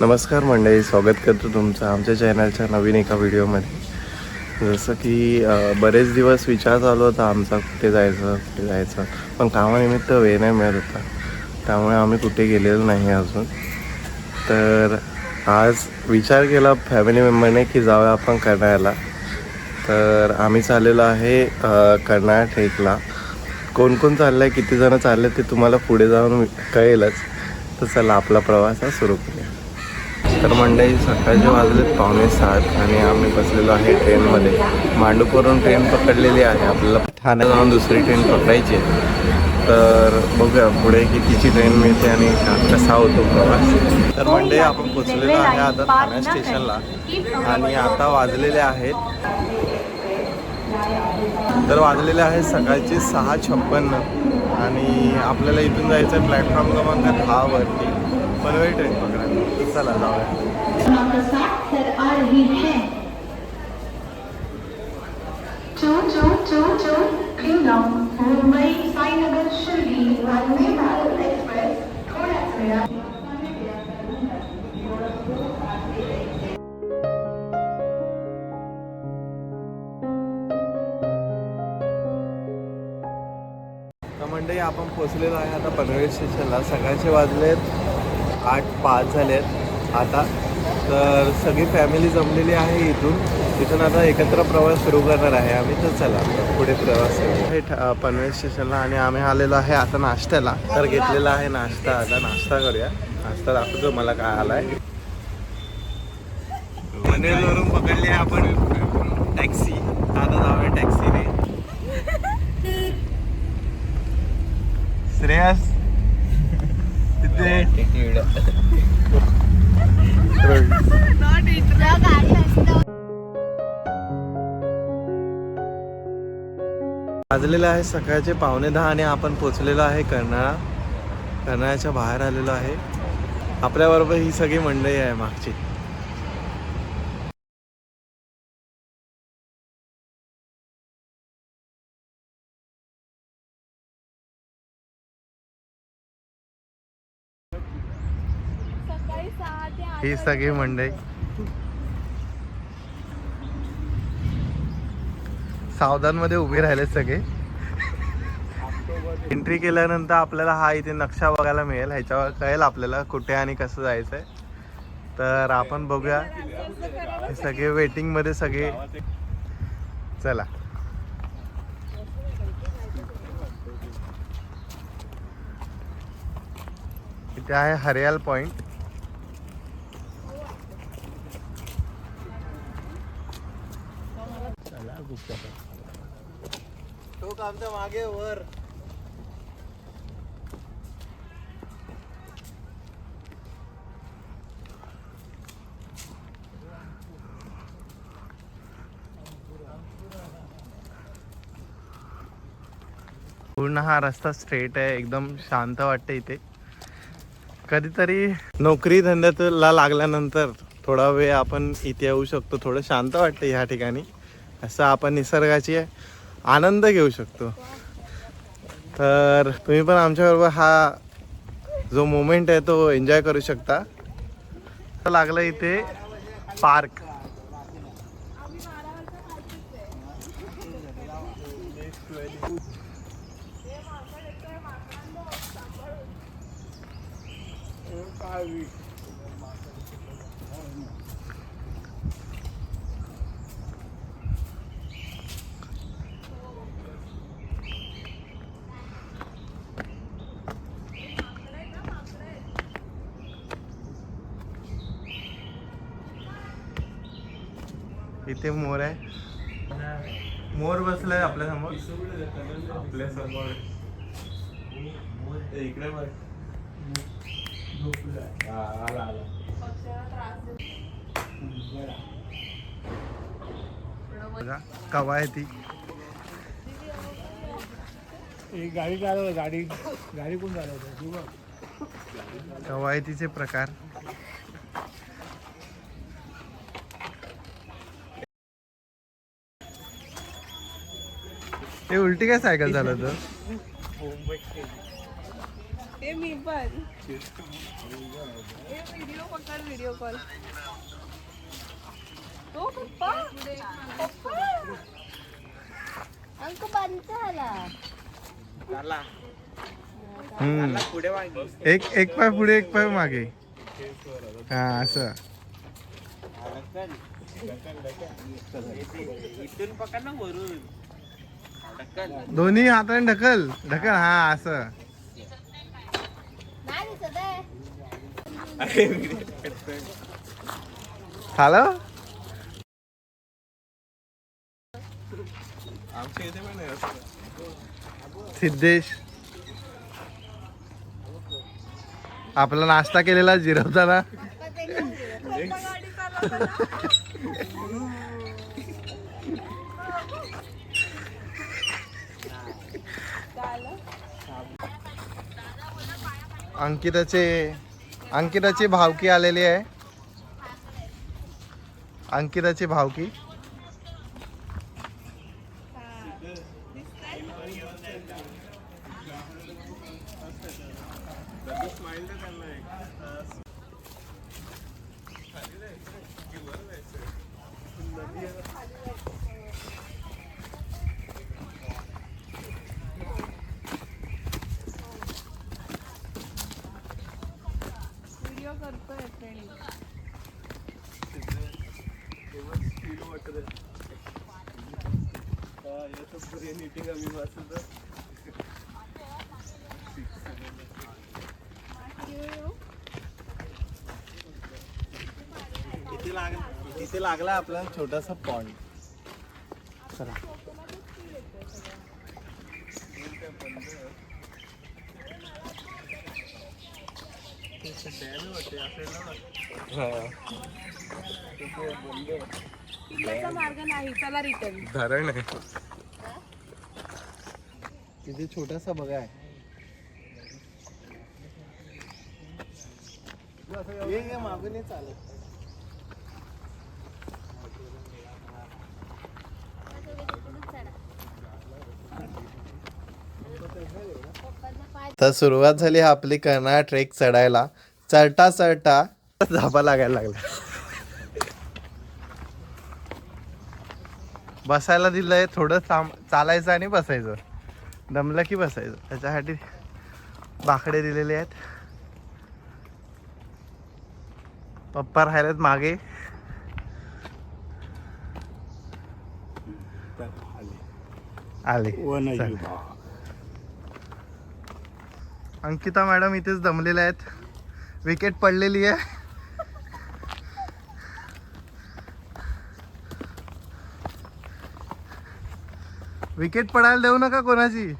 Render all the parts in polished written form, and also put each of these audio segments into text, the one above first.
नमस्कार मंडळी, स्वागत करतो तुमचं आमच्या चॅनलच्या नवीन एका व्हिडिओमध्ये. जसं की बरेच दिवस विचार चालू होता आमचा कुठे जायचं, पण कामानिमित्त वेळ नाही मिळत होता, त्यामुळे आम्ही कुठे गेलेलो नाही अजून. तर आज विचार केला फॅमिली मेंबरने की जाऊया आपण कर्नाळ्याला. तर आम्ही चाललेलो आहे कर्नाळा ट्रेकला. कोण कोण चाललं आहे, किती जणं चालले ते तुम्हाला पुढे जाऊन कळेलच. तर चला आपला प्रवास सुरू करूया. तर मंडळी सकाळचे वाजलेत 6:45 आणि आम्ही बसलेलो आहे ट्रेनमध्ये. मांडूपवरून ट्रेन पकडलेली आहे, आपल्याला ठाण्यात जाऊन दुसरी ट्रेन पकडायची आहे. तर बघूया पुढे कितीची ट्रेन मिळते आणि कसा होतो प्रवास. तर मंडळी आपण पोचलेलो आहे आता ठाणे स्टेशनला आणि आता वाजलेले आहेत सकाळचे 6:56 आणि आपल्याला इथून जायचं आहे प्लॅटफॉर्म क्रमांक 10 वरती पनवेल ट्रेन पकडायला. चला जाऊया. मुंबई साईनगर शिर्डी वंदे भारत एक्सप्रेस थोड्याच वेळात. तर मंडळी आपण पोचलेलो आहे आता पनवेल स्टेशनला. सकाळचे वाजलेत 8:05 झालेत आता. तर सगळी फॅमिली जमलेली आहे इथून आता एकत्र प्रवास सुरू करणार आहे आम्ही. तर चला पुढे प्रवास हे पनवेल स्टेशनला आणि आम्ही आलेलो आहे आता नाश्त्याला. तर घेतलेला आहे नाश्ता, आता नाश्ता करूया. नाश्ता दाखवतो मला काय आला आहे. पनवेलवरून पकडली आहे आपण टॅक्सी. आता जाऊया टॅक्सीने. श्रेयस तिथे वाजलेले आहे सकाळचे 9:45 आणि आपण पोचलेलो आहे कर्नाळ्याच्या बाहेर आलेलो आहे. आपल्याबरोबर ही सगळी मंडळी आहे मागची. ही सगळी मंडळी सावधान मध्ये उभे राहिले सगळे. एंट्री केल्यानंतर आपल्याला हा इथे नक्षा बघायला मिळेल. ह्याच्यावर कळेल आपल्याला कुठे आणि कसं जायचंय. तर आपण बघूया. हे सगळे वेटिंग मध्ये सगळे. चला इथे आहे हरियाल पॉइंट. तो आमच्या मागे वर. पूर्ण हा रस्ता स्ट्रेट आहे, एकदम शांत वाटते इथे. कधीतरी नोकरी धंद्याला लागल्यानंतर थोडा वेळ आपण इथे येऊ शकतो. थोडं शांत वाटते ह्या ठिकाणी. असं आपण निसर्गाची आनंद घेऊ शकतो. तर तुम्ही पण आमच्याबरोबर हा जो मोमेंट आहे तो एन्जॉय करू शकता. लागलं इथे पार्क. इथे मोर आहे. मोर बसलाय आपल्या समोर. इकडे कवा आहे ती गाडी चालवत. गाडी कोण चालवत? कवायतीचे प्रकार. हे उलटी काय सायकल चालवतो? ते मी पण व्हिडिओ पकड व्हिडिओ कॉल तो पप्पा पप्पा अंक बंद झाला एक पाय पुढे एक पाय मागे हा असं इथून पकड ना वरून दोन्ही हाताने ढकल ढकल हा असं नाही दिसत आहे झालं आमच्या इथे पण आहे असं. सिद्धेश आपला नाश्ता केलेला जिरवताना गाडी चालवताना अंकिताची भावकी आलेली आहे अंकिताची भावकी व्हिडिओ करतोय फ्रेंड इथे लागला आपला छोटासा पॉइंट चला तिकडचा मार्ग नाही चला रिटर्न धरण आहे तिथे छोटासा बघा आहे ये मागून ये चालत तर सुरुवात झाली आपली कर्नाळ ट्रेक चढायला चढता चढता धाबा लागायला लागला बसायला दिलंय थोडं चालायचं आणि बसायचं दमलं की बसायचं त्याच्यासाठी बाकडे दिलेले आहेत पप्पा राहिलेत मागे आले चल. अंकिता मॅडम इथेच दमलेल्या आहेत विकेट पडलेली आहे विकेट पडायला देऊ नका कोणाची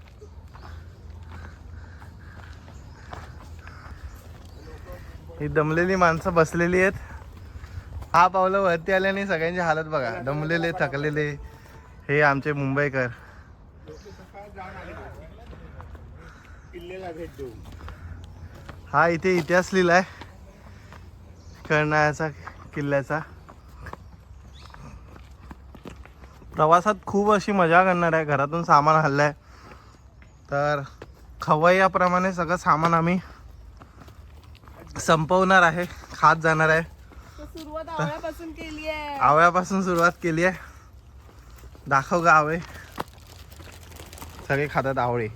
ही दमलेली माणसं बसलेली आहेत हा पावलं वरती आल्याने सगळ्यांची हालत बघा दमलेले थकलेले हे आमचे मुंबईकर किल्ल्याला भेट देऊ हा इथे इतिहास लिहिलाय कर्नाळ्याचा किल्ल्याचा प्रवासात खूप अशी मजा करणार आहे घरातून सामान हल्लंय तर खवय्याप्रमाणे सगळं सामान आम्ही संपवणार आहे खात जाणार आहे सुरुवात आवळ्यापासून केली आहे आवळ्यापासून सुरुवात केली आहे दाखव का आवळे सगळे खातात आवळे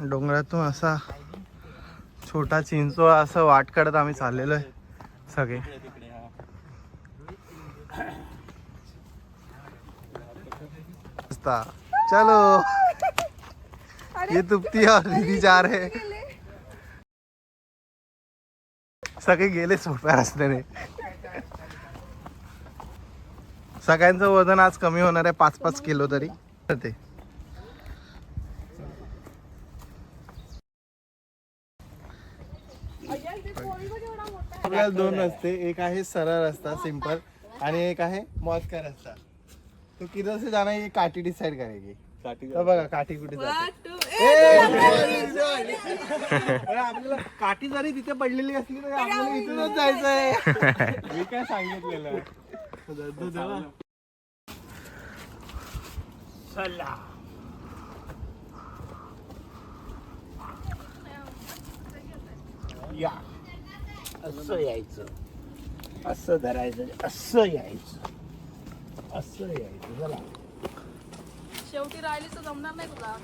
डोंगरातून असा छोटा चिंचोळा असं वाट काढत आम्ही चाललेलो आहे सगळे चलो ये तुपती और दीदी जा रहे सगळे गेले सोप्या रस्त्याने सगळ्यांचं वजन आज कमी होणार आहे 5-5 किलो तरी ते अय्या, ते पोळी पण एवढा मोठा आपल्याला दोन रस्ते, एक आहे सरळ रस्ता सिंपल आणि एक आहे मौज का रस्ता. तो किधर से जाना ये काठी डिसाइड करेगी. तर बघा काठी कुठे जाते. अरे आपल्याला काठी जरी तिथे पडलेली असली तरी आपल्याला इथूनच जायचंय. मी काय सांगितलेलं. चला या असं यायचं, असं धरायचं, असं यायचं, असं यायचं. चला शेवटी राहिली तर जमणार नाही तुला.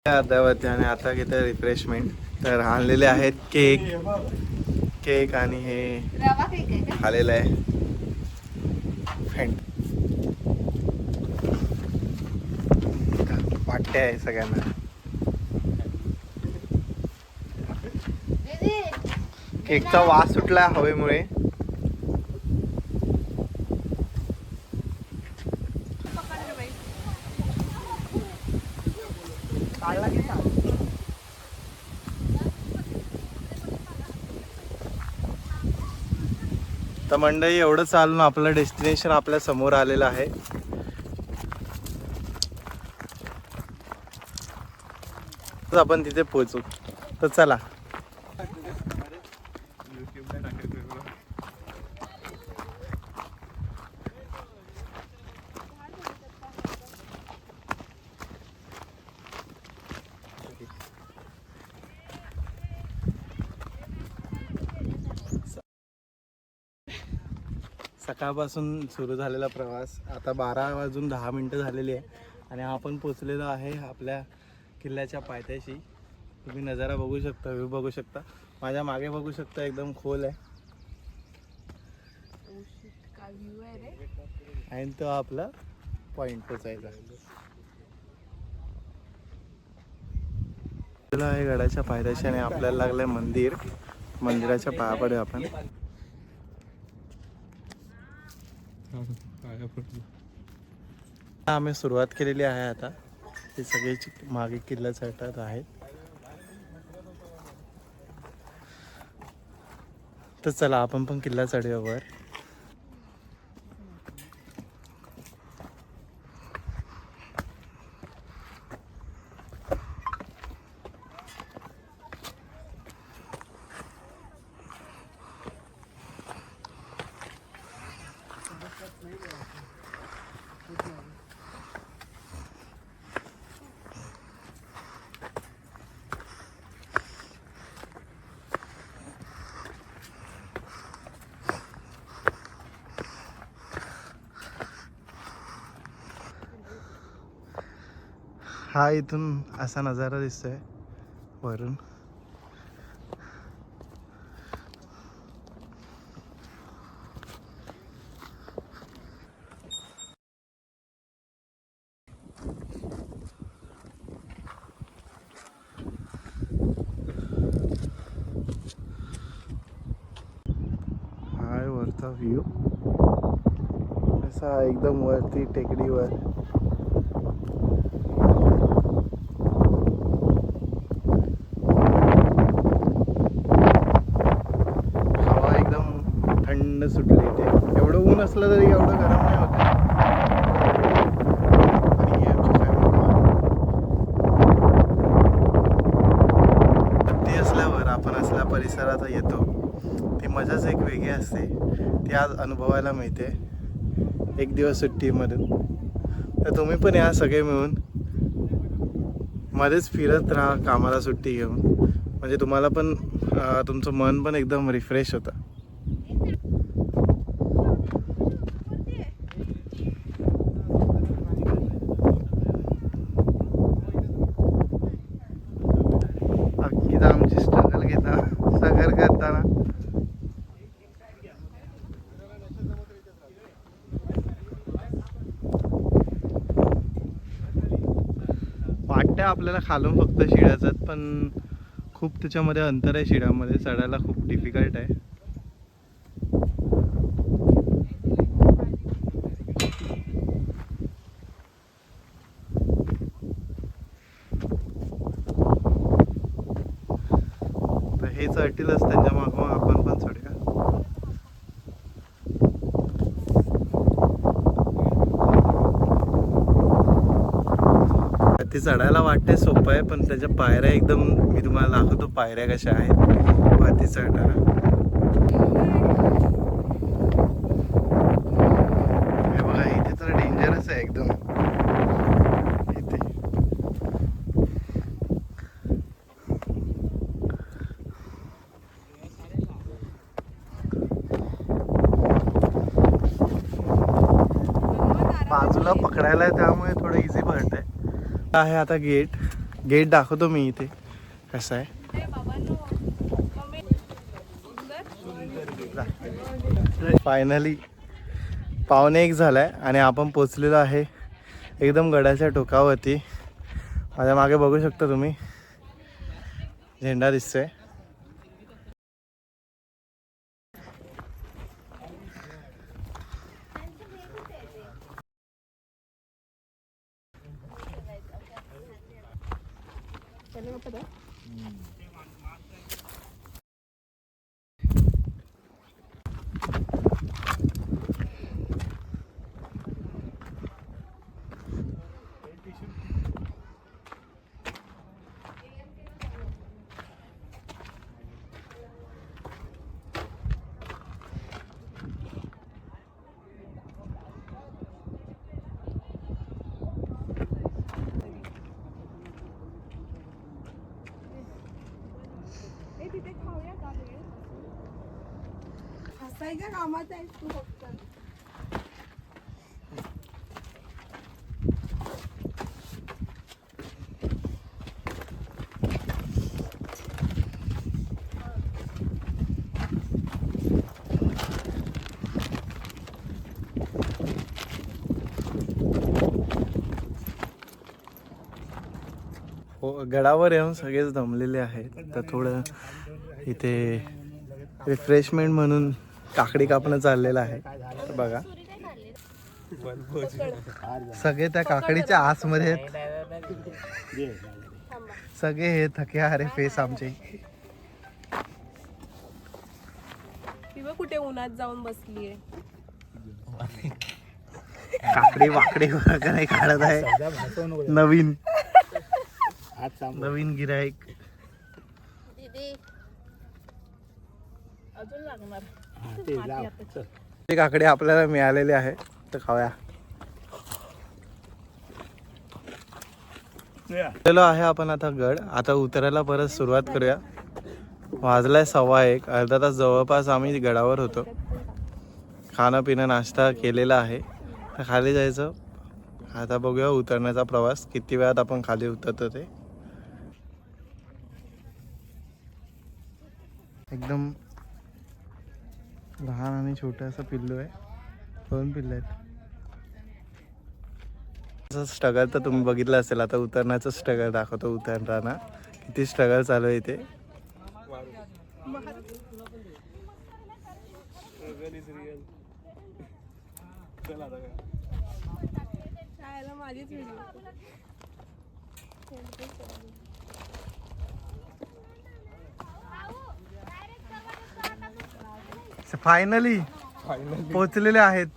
अर्ध्यावरती आणि आता घेतलं रिफ्रेशमेंट. तर आणलेले आहेत केक आणि हे रवा केक आहे का? आलेलं आहे वाटते आहे सगळ्यांना. केकचा वास सुटला हवेमुळे. तर मंडळी एवढं चालून आपलं डेस्टिनेशन आपल्या समोर आलेलं आहे. तर आपण तिथे पोहोचू. तर चला. सकाळपासून सुरू झालेला प्रवास आता 12:10 झालेली आहे आणि आपण पोचलेलो आहे आपल्या किल्ल्याच्या पायथ्याशी. तुम्ही नजारा बघू शकता, व्ह्यू बघू शकता. माझ्या मागे बघू शकता एकदम खोल आहे आणि तो आपला पॉइंट पोचायचा आहे गडाच्या पायथ्याशी. आणि आपल्याला लागलंय मंदिर. मंदिराच्या पाया पडू आपण. आम्ही सुरुवात केलेली आहे आता. ते सगळे मागे किल्ला चढत आहेत. तर चला आपण पण किल्ला चढूया वर. हा इथून असा नजारा दिसतोय वरून. हा वरचा व्ह्यू असा एकदम वरती टेकडीवर. थंड सुटले ते. एवढं ऊन असलं तरी एवढं गरम नाही होत. आणि हे आमची फॅमिली असल्यावर आपण असल्या परिसरात येतो ती मजाच एक वेगळी असते. ती आज अनुभवायला मिळते एक दिवस सुट्टीमधून. तर तुम्ही पण या सगळे मिळून मध्येच फिरत राहा कामाला सुट्टी घेऊन. म्हणजे तुम्हाला पण तुमचं मन पण एकदम रिफ्रेश होतं. आमची स्ट्रगल करताना वाटतं आपल्याला खालून फक्त शिळाच, पण खूप त्याच्यामध्ये अंतर आहे शिडामध्ये, चढायला खूप डिफिकल्ट आहे. तर हे चढतीलच त्यांच्या मागं आपण पण चढूया. ते चढायला वाटते सोपं आहे, पण त्याच्या पायऱ्या एकदम, मी तुम्हाला दाखवतो पायऱ्या कशा आहेत वरती चढताना. हे बघा इथे तर डेंजरस आहे एकदम. इथे बाजूला पकडायला आहे त्यामुळे थोडं इझी पडतंय. आहे आता गेट दाखवतो मी इथे कसं आहे. फायनली 1:15 झालाय आणि आपण पोचलेलो आहे एकदम गडाच्या टोकावरती. माझ्या मागे बघू शकता तुम्ही झेंडा दिसतोय. हसायच्या कामात आहेस तू फक्त. हो, गडावर येऊन सगळेच दमलेले आहेत, तर थोडं इथे रिफ्रेशमेंट म्हणून काकडी कापणं चाललेलं आहे. तर बघा सगळे त्या काकडीच्या आसमध्ये आहेत. सगळे हे थके हारे फेस आमचे. ती कुठे उन्हात जाऊन बसलीये. काकडी वाकडी वगैरे काढत आहे. नवीन गिराईक. अजून लागणार. ते काकडे आपल्याला मिळालेले आहे, तर खाऊया. चलो आहे आपण आता गड. आता उतरायला परत सुरुवात करूया. वाजलाय 1:15. अर्धा तास जवळपास आम्ही गडावर होतो. खाणं पिणं नाश्ता केलेला आहे, तर खाली जायचं. आता बघूया उतरण्याचा प्रवास किती वेळात आपण खाली उतरतो. ते एकदम लहान आणि छोटं असं पिल्लू आहे. 2 पिल्लं आहेत. असं स्ट्रगल तर तुम्ही बघितलं असेल. आता उतरण्याचं स्ट्रगल दाखवतो. उतरताना किती स्ट्रगल चालू आहे इथे. माझीच व्हिडिओ. फायनली पोचलेले आहेत.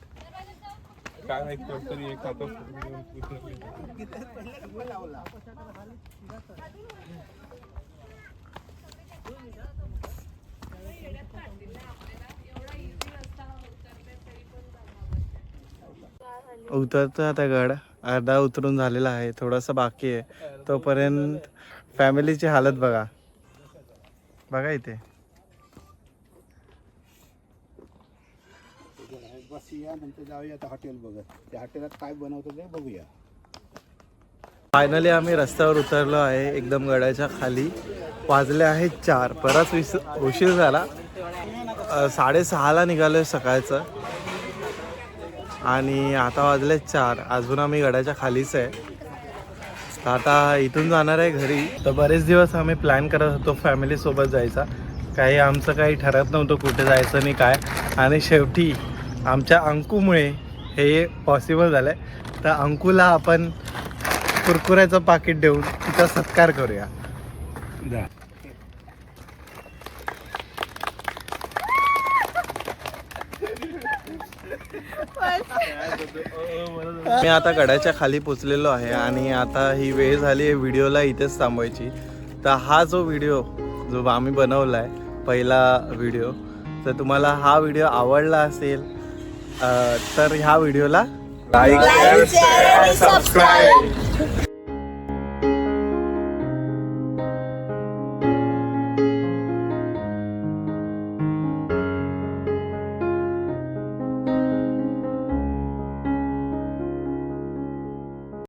काय माहिती कोणतरी एक आता उतरतो आता गड. अर्धा उतरून झालेला आहे, थोडासा बाकी आहे. तोपर्यंत फॅमिलीची हालत बघा. बघा इथे बसूया, नंतर जाऊया आता हॉटेल बघत. त्या हॉटेलात काय बनवतो ते बघूया. फायनली आम्ही रस्त्यावर उतरलो आहे एकदम गडाच्या खाली. वाजले आहेत 4. बराच उशीर झाला. 6:30ला निघालो सकाळचं आणि आता वाजले 4. अजून आम्ही गडाच्या खालीच आहे. आता इथून जाणार आहे घरी. तर बरेच दिवस आम्ही प्लॅन करत होतो फॅमिलीसोबत जायचा. काही आमचं काही ठरत नव्हतं कुठे जायचं नाही काय. आणि शेवटी आमच्या अंकूमुळे हे पॉसिबल झालं आहे. तर अंकूला आपण कुरकुऱ्याचं पाकिट देऊन तिचा सत्कार करूया. मी आता गडाच्या खाली पोचलेलो आहे आणि आता ही वेळ झाली आहे व्हिडिओला इथेच थांबवायची. तर हा जो व्हिडिओ जो आम्ही बनवला आहे पहिला व्हिडिओ, तर तुम्हाला हा व्हिडिओ आवडला असेल तर ह्या व्हिडिओला लाईक, शेअर आणि सबस्क्राईब.